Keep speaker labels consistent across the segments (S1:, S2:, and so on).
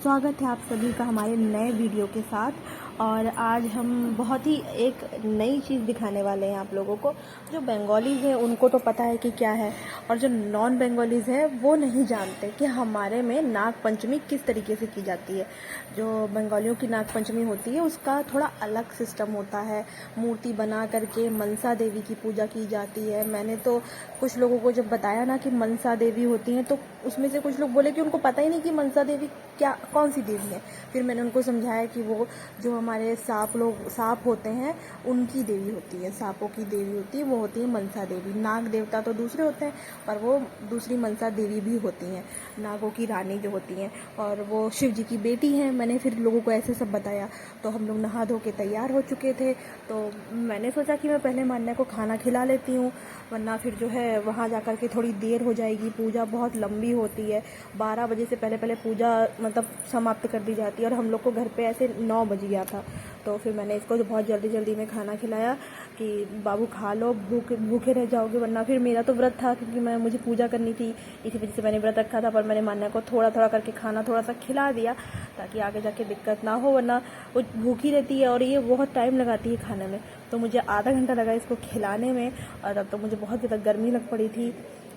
S1: स्वागत है आप सभी का हमारे नए वीडियो के साथ। और आज हम बहुत ही एक नई चीज़ दिखाने वाले हैं आप लोगों को। जो बंगालीज़ हैं उनको तो पता है कि क्या है, और जो नॉन बंगालीज़ हैं वो नहीं जानते कि हमारे में नाग पंचमी किस तरीके से की जाती है। जो बंगालियों की नाग पंचमी होती है उसका थोड़ा अलग सिस्टम होता है। मूर्ति बना करके मनसा देवी की पूजा की जाती है। मैंने तो कुछ लोगों को जब बताया ना कि मनसा देवी होती हैं, तो उसमें से कुछ लोग बोले कि उनको पता ही नहीं कि मनसा देवी क्या कौन सी देवी है। फिर मैंने उनको समझाया कि वो जो हमारे सांप होते हैं उनकी देवी होती है, सांपों की देवी होती है, वो होती है मनसा देवी। नाग देवता तो दूसरे होते हैं, पर वो दूसरी मनसा देवी भी होती हैं, नागों की रानी जो होती हैं, और वो शिव जी की बेटी हैं। मैंने फिर लोगों को ऐसे सब बताया, तो हम लोग नहा धो के तैयार हो चुके थे। तो मैंने सोचा कि मैं पहले मान्या को खाना खिला लेती हूँ, वरना फिर जो है वहाँ जा कर के थोड़ी देर हो जाएगी। पूजा बहुत लंबी होती है, 12 बजे से पहले पूजा मतलब समाप्त कर दी जाती है, और हम लोग को घर पे ऐसे 9 बज गया था। तो फिर मैंने इसको तो बहुत जल्दी में खाना खिलाया कि बाबू खा लो, भूखे रह जाओगे, वरना फिर मेरा तो व्रत था क्योंकि मुझे पूजा करनी थी, इसी वजह से मैंने व्रत रखा था। पर मैंने मान्या को थोड़ा करके खाना थोड़ा सा खिला दिया ताकि आगे जाके दिक्कत ना हो, वरना वो भूखी रहती है और ये बहुत टाइम लगाती है खाने में। तो मुझे आधा घंटा लगा इसको खिलाने में, और अब तो मुझे बहुत ज़्यादा गर्मी लग पड़ी थी।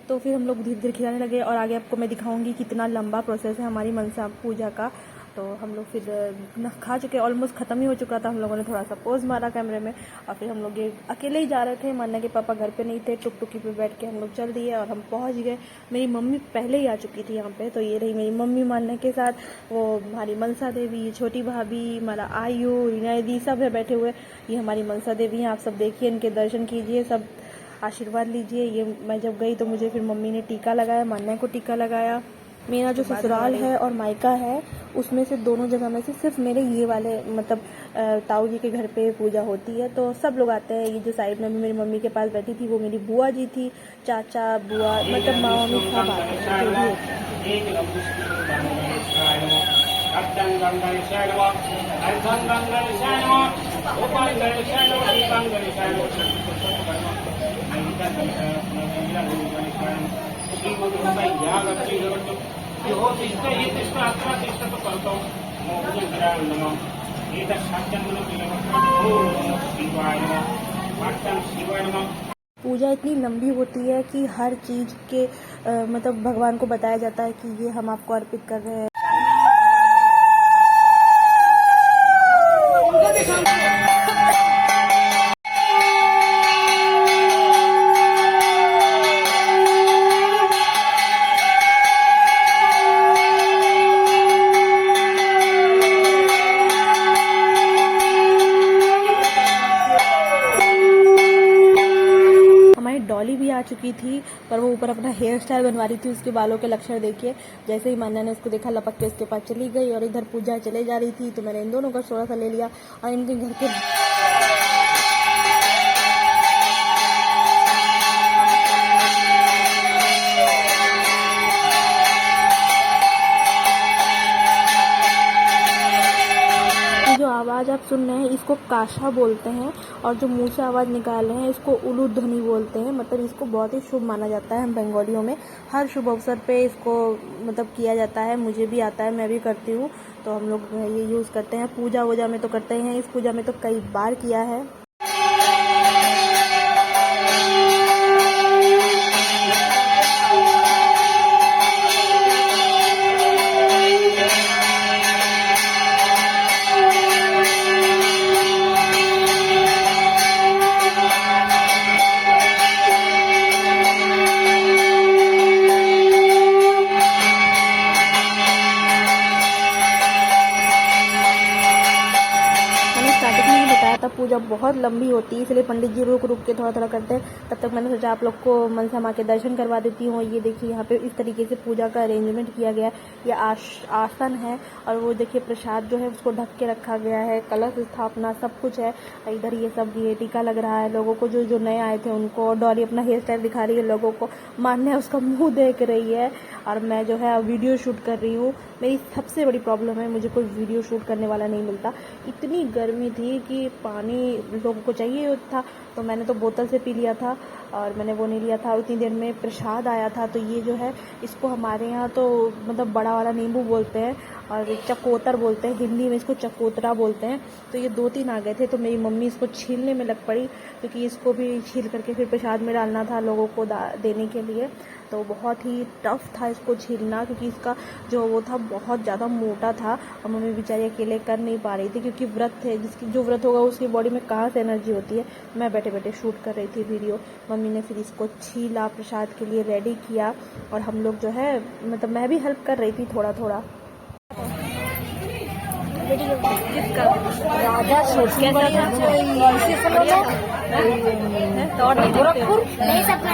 S1: तो फिर हम लोग धीरे धीरे खिलाने लगे, और आगे आपको मैं दिखाऊंगी कितना लंबा प्रोसेस है हमारी मनसा पूजा का। तो हम लोग फिर खा चुके, ऑलमोस्ट ख़त्म ही हो चुका था। हम लोगों ने थोड़ा सा पोज मारा कैमरे में, और फिर हम लोग ये अकेले ही जा रहे थे। मान्या के पापा घर पे नहीं थे, टुकटुकी पे बैठ के हम लोग चल दिए और हम पहुंच गए। मेरी मम्मी पहले ही आ चुकी थी यहाँ पे। तो ये रही मेरी मम्मी मान्या के साथ, वो हमारी मनसा देवी, छोटी भाभी, हमारा आयु, रीना दीदी सब है बैठे हुए। ये हमारी मनसा देवी हैं, आप सब देखिए, इनके दर्शन कीजिए, सब आशीर्वाद लीजिए। ये मैं जब गई तो मुझे फिर मम्मी ने टीका लगाया, मान्या को टीका लगाया। मेरा जो ससुराल है और मायका है उसमें से दोनों जगह में से सिर्फ मेरे ये वाले मतलब ताऊ जी के घर पे पूजा होती है, तो सब लोग आते हैं। ये जो साइड में भी मेरी मम्मी के पास बैठी थी वो मेरी बुआ जी थी, चाचा बुआ मतलब माँ मम्मी सब आते हैं जो भी पूजा इतनी लंबी होती है कि हर चीज़ के मतलब भगवान को बताया जाता है कि ये हम आपको अर्पित कर रहे हैं। डॉली भी आ चुकी थी, पर वो ऊपर अपना हेयर स्टाइल बनवा रही थी। उसके बालों के लक्षण देखिए, जैसे ही मान्या ने उसको देखा लपक के उसके पास चली गई, और इधर पूजा चले जा रही थी। तो मैंने इन दोनों का थोड़ा सा ले लिया, और इनके घर के आवाज़ आप सुन रहे हैं इसको काशा बोलते हैं, और जो मुंह से आवाज़ निकाल रहे हैं इसको उलू ध्वनि बोलते हैं। मतलब इसको बहुत ही शुभ माना जाता है हम बंगालियों में। हर शुभ अवसर पे इसको मतलब किया जाता है, मुझे भी आता है, मैं भी करती हूँ। तो हम लोग ये यूज़ करते हैं पूजा वूजा में, तो करते हैं। इस पूजा में तो कई बार किया है। पूजा बहुत लंबी होती है, इसलिए पंडित जी रुक के थोड़ा करते हैं। तब तक मैंने सोचा आप लोग को मनसा माँ के दर्शन करवा देती हूँ। ये देखिए यहाँ पे इस तरीके से पूजा का अरेंजमेंट किया गया है। ये आसन है, और वो देखिए प्रसाद जो है उसको ढक के रखा गया है, कलश स्थापना सब कुछ है। इधर ये सब ये टीका लग रहा है लोगों को, जो नए आए थे उनको। डॉली अपना हेयर स्टाइल दिखा रही है लोगों को, मान्या उसका मुँह देख रही है, और मैं जो है वीडियो शूट कर रही हूँ। मेरी सबसे बड़ी प्रॉब्लम है, मुझे कोई वीडियो शूट करने वाला नहीं मिलता। इतनी गर्मी थी कि पानी लोगों को चाहिए था, तो मैंने तो बोतल से पी लिया था और मैंने वो नहीं लिया था। उतनी देर में प्रसाद आया था। तो ये जो है इसको हमारे यहाँ तो मतलब बड़ा वाला नींबू बोलते हैं और चकोतर बोलते हैं, हिंदी में इसको चकोतरा बोलते हैं। तो ये 2-3 आ गए थे, तो मेरी मम्मी इसको छीलने में लग पड़ी, क्योंकि इसको भी छील करके फिर प्रसाद में डालना था लोगों को देने के लिए। तो बहुत ही टफ़ था इसको छीलना, क्योंकि इसका जो वो था बहुत ज़्यादा मोटा था और मम्मी बेचारी अकेले कर नहीं पा रही थी, क्योंकि व्रत थे। जिसकी जो व्रत होगा उसकी बॉडी में कहाँ से एनर्जी होती है। मैं बैठे बैठे शूट कर रही थी वीडियो। मम्मी ने फिर इसको छीला, प्रसाद के लिए रेडी किया और हम लोग जो है मतलब मैं भी हेल्प कर रही थी थोड़ा थोड़ा।
S2: राजा सोचने गोरखपुर नहीं सपना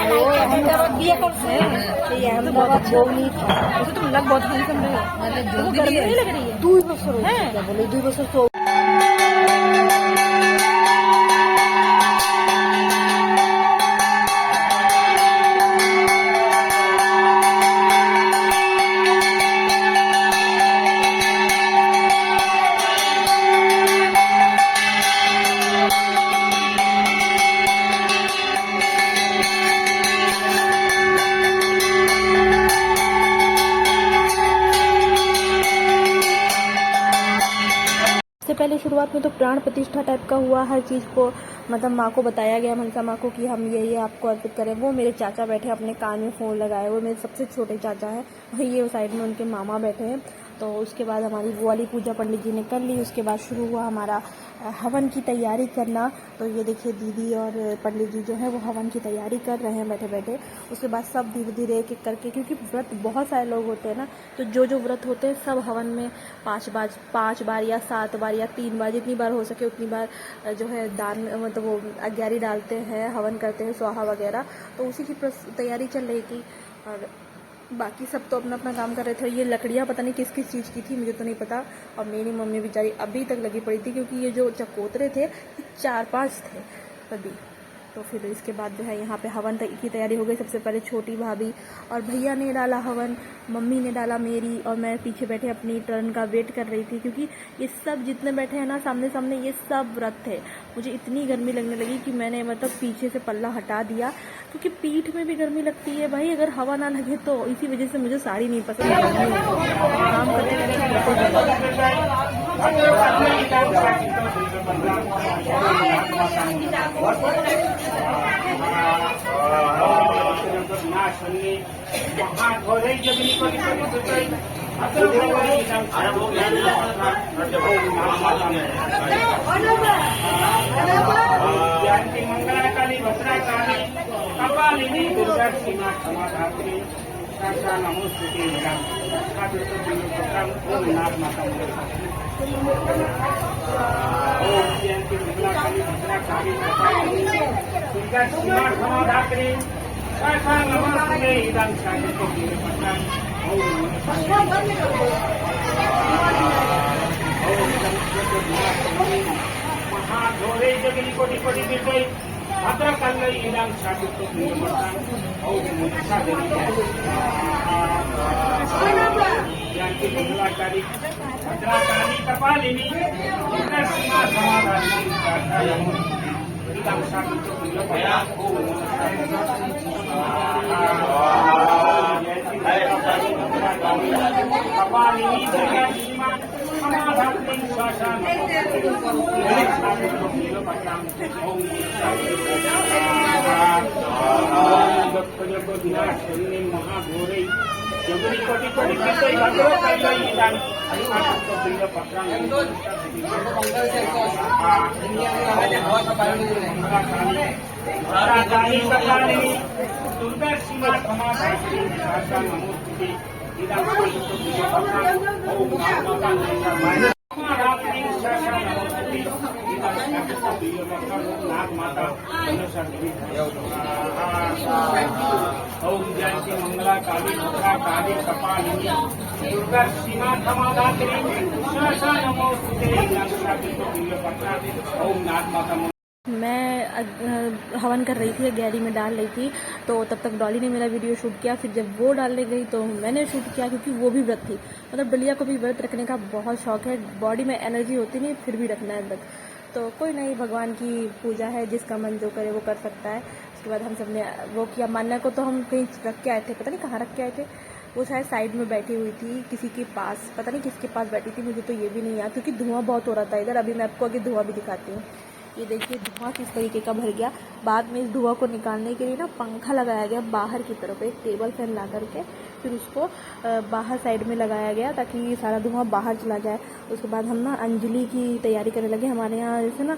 S1: तुम लग बहुत हैंडसम रहे, गर्मी नहीं लग रही है?
S2: 2 बছর बोले 2 बছर तो
S1: सबसे पहले शुरुआत में तो प्राण प्रतिष्ठा टाइप का हुआ। हर चीज़ को मतलब माँ को बताया गया, मनसा माँ को, कि हम ये आपको अर्पित करें। वो मेरे चाचा बैठे अपने कान में फ़ोन लगाए, वो मेरे सबसे छोटे चाचा हैं। वही ये साइड में उनके मामा बैठे हैं। तो उसके बाद हमारी वो वाली पूजा पंडित जी ने कर ली। उसके बाद शुरू हुआ हमारा हवन की तैयारी करना। तो ये देखिए दीदी और पंडित जी जो है वो हवन की तैयारी कर रहे हैं बैठे बैठे। उसके बाद सब धीरे धीरे एक एक करके, क्योंकि व्रत बहुत सारे लोग होते हैं ना, तो जो व्रत होते हैं सब हवन में 5 बार या 7 बार या 3 बार, जितनी बार हो सके उतनी बार जो है दान मतलब वो अग्यारी डालते हैं, हवन करते हैं, स्वाहा वगैरह। तो उसी की तैयारी चल रही थी और बाकी सब तो अपना अपना काम कर रहे थे। ये लकड़ियाँ पता नहीं किस किस चीज़ की थी, मुझे तो नहीं पता। और मेरी मम्मी बेचारी अभी तक लगी पड़ी थी, क्योंकि ये जो चकोतरे थे 4-5 थे तभी। तो फिर इसके बाद जो है यहाँ पे हवन की तैयारी हो गई। सबसे पहले छोटी भाभी और भैया ने डाला हवन, मम्मी ने डाला मेरी, और मैं पीछे बैठे अपनी टर्न का वेट कर रही थी, क्योंकि ये सब जितने बैठे हैं ना सामने सामने, ये सब व्रत थे। मुझे इतनी गर्मी लगने लगी कि मैंने मतलब पीछे से पल्ला हटा दिया, क्योंकि पीठ में भी गर्मी लगती है भाई अगर हवा ना लगे तो। इसी वजह से मुझे साड़ी नहीं पसंद, काम करते
S3: मंगलाकाली भद्राकाली कपालिनी दुर्गा सीमा समाधात्री साक्षा नमोस्तुते ओम नाथ माता ओम जयंती मंगलाकाली भद्राकाली कपालिनी दुर्गा सीमा समाधात्री साक्षा नमोस्तुते इदं शांति महाघोरे जगनी कोटि कोटि विजय भद्रकाली इदं शांति मंगलाकारी भद्राकाली कपालिनी दुर्गा सीमा समाधात्री कपालिनी दुर्गा सीमा समाधात्री महाघोरे जगनी कोटि कोटि विजय भद्रकाली इदं भद्राकाली कपालिनी दुर्गा सीमा समाधात्री साक्षा नमोस्तुते इदं महारात्रि साक्षा नमोस्तुते नाथ माता ओम जयंती मंगला काली भद्रा काली कपालिनी दुर्गा सीमा समाधात्री साक्षा नमोस्तुते ओम नाथ माता।
S1: मैं हवन कर रही थी, गैरी में डाल रही थी, तो तब तक डॉली ने मेरा वीडियो शूट किया। फिर जब वो डालने गई तो मैंने शूट किया, क्योंकि वो भी व्रत थी। मतलब डलिया को भी व्रत रखने का बहुत शौक है, बॉडी में एनर्जी होती नहीं फिर भी रखना है व्रत। तो कोई नहीं, भगवान की पूजा है, जिसका मन जो करे वो कर सकता है। उसके बाद हम सब ने वो किया। मान्या को तो हम कहीं रख के आए थे, पता नहीं कहाँ रख के आए थे। वो शायद साइड में बैठी हुई थी किसी के पास, पता नहीं किसके पास बैठी थी, मुझे तो ये भी नहीं याद, क्योंकि धुआं बहुत हो रहा था इधर। अभी मैं आपको आगे धुआं भी दिखाती हूँ। ये देखिए धुआं किस तरीके का भर गया। बाद में इस धुआं को निकालने के लिए ना पंखा लगाया गया बाहर की तरफ, एक टेबल फैन ला करके फिर उसको बाहर साइड में लगाया गया ताकि ये सारा धुआं बाहर चला जाए। उसके बाद हम ना अंजलि की तैयारी करने लगे। हमारे यहाँ जैसे ना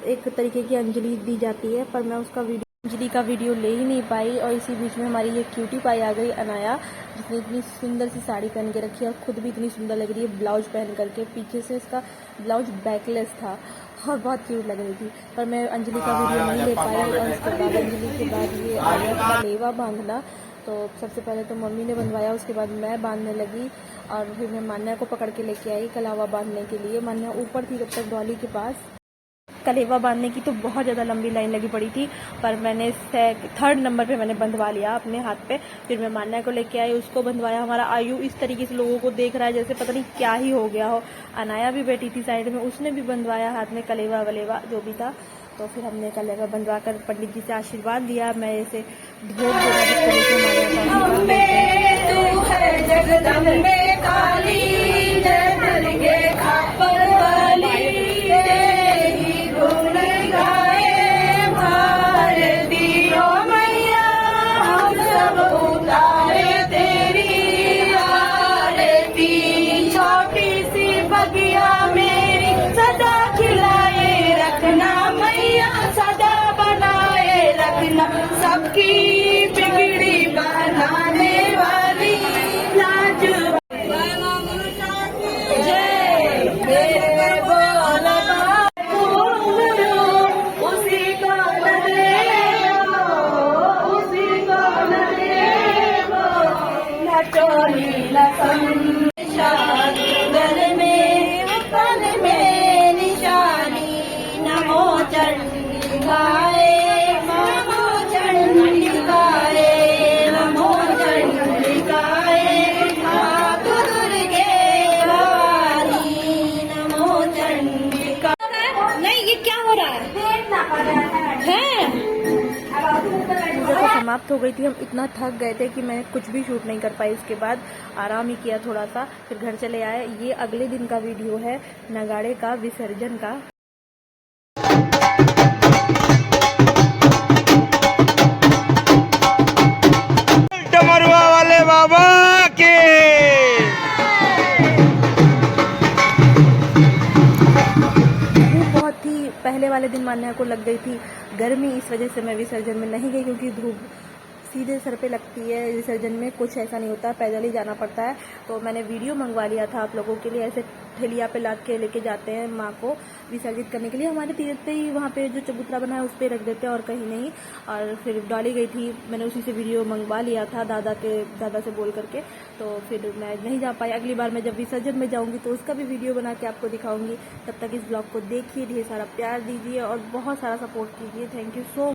S1: एक तरीके की अंजलि दी जाती है, पर मैं उसका अंजलि का वीडियो ले ही नहीं पाई। और इसी बीच में हमारी ये क्यूटी पाई आ गई अनाया, जिसने इतनी सुंदर सी साड़ी पहन के रखी है और खुद भी इतनी सुंदर लग रही है ब्लाउज पहन करके। पीछे से इसका ब्लाउज बैकलेस था और बहुत क्यूट लग रही थी, पर मैं अंजलि का वीडियो नहीं ले पाई। और उसके बाद अंजलि के बाद ये आया कलेवा बांधना। तो सबसे पहले तो मम्मी ने बनवाया, उसके बाद मैं बांधने लगी और फिर मैं मान्या को पकड़ के लेके आई कलावा बांधने के लिए। मान्या ऊपर थी तब तक डॉली के पास। कलेवा बांधने की तो बहुत ज़्यादा लंबी लाइन लगी पड़ी थी, पर मैंने 3rd नंबर पे मैंने बंधवा लिया अपने हाथ पे। फिर मैं मान्या को लेके आई, उसको बंधवाया। हमारा आयु इस तरीके से लोगों को देख रहा है जैसे पता नहीं क्या ही हो गया हो। अनाया भी बैठी थी साइड में, उसने भी बंधवाया हाथ में कलेवा वलेवा जो भी था। तो फिर हमने कलेवा बंधवा कर पंडित जी से आशीर्वाद लिया। मैं इसे ढोल देना जिस तरह से हमारे यहाँ
S4: सबकी बिगड़ी बनाने वाली लाज जय मेरे बोला उसी को उसी को नटोली लखन घर में पल में निशानी नमो चंडिकाए
S1: समाप्त हो गई थी। हम इतना थक गए थे कि मैं कुछ भी शूट नहीं कर पाई। उसके बाद आराम ही किया थोड़ा सा, फिर घर चले आए। ये अगले दिन का वीडियो है नगाड़े का विसर्जन का।
S3: डमरुआ वाले बाबा के
S1: बहुत ही पहले वाले दिन मान्या को लग गई थी गर्मी, इस वजह से मैं विसर्जन में नहीं गई, क्योंकि धूप सीधे सर पे लगती है। विसर्जन में कुछ ऐसा नहीं होता, पैदल ही जाना पड़ता है। तो मैंने वीडियो मंगवा लिया था आप लोगों के लिए। ऐसे ठेलिया पे लाद के लेके जाते हैं माँ को विसर्जित करने के लिए। हमारे तीर्थ पे ही वहाँ पे जो चबूतरा बना है उस पर रख देते हैं और कहीं नहीं। और फिर डॉली गई थी, मैंने उसी से वीडियो मंगवा लिया था दादा से बोल करके। तो फिर मैं नहीं जा पाई। अगली बार मैं जब विसर्जन में जाऊँगी तो उसका भी वीडियो बना के आपको दिखाऊँगी। तब तक इस ब्लॉग को देखिए, ढेर सारा प्यार दीजिए और बहुत सारा सपोर्ट कीजिए। Thank you so